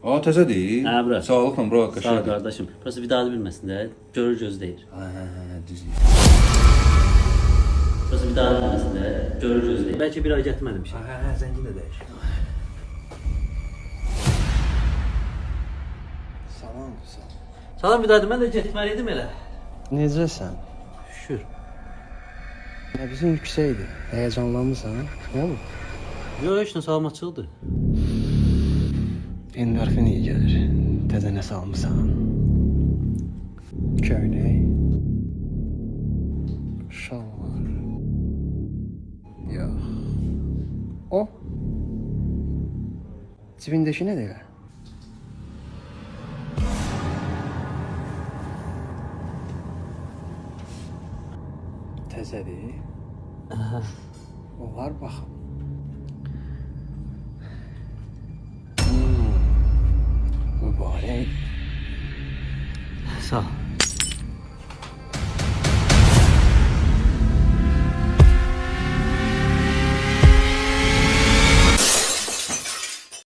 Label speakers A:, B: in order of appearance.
A: Aa təzədir.
B: Hə, bura.
A: Sağlıqla bura
B: Sağ ol
A: qaşığı.
B: kardeşim. Burası vidalı bilmesin de. Görür göz değil.
A: Düz.
B: Burası vidalı bilmesin de. Görür göz değil. Belki bir ay getmədim şey.
A: Zəngin də dəyişir.
C: Salam qızım.
B: Salam vidalı, mən də getməliydim elə.
C: Necəsən?
B: Şükür.
C: Nəbzin yüksəkdir. Həyəcanlanmısan? Nə oldu?
B: Yox, heç nə salamatçılıqdır.
C: Endorfin iyi gəlir. Təzə nə salmısan? Köynək. Şalvar. Yox. O. Cibindəki nədir elə? Təzədir. Olar baxım. Mübarək.
B: Sağ ol.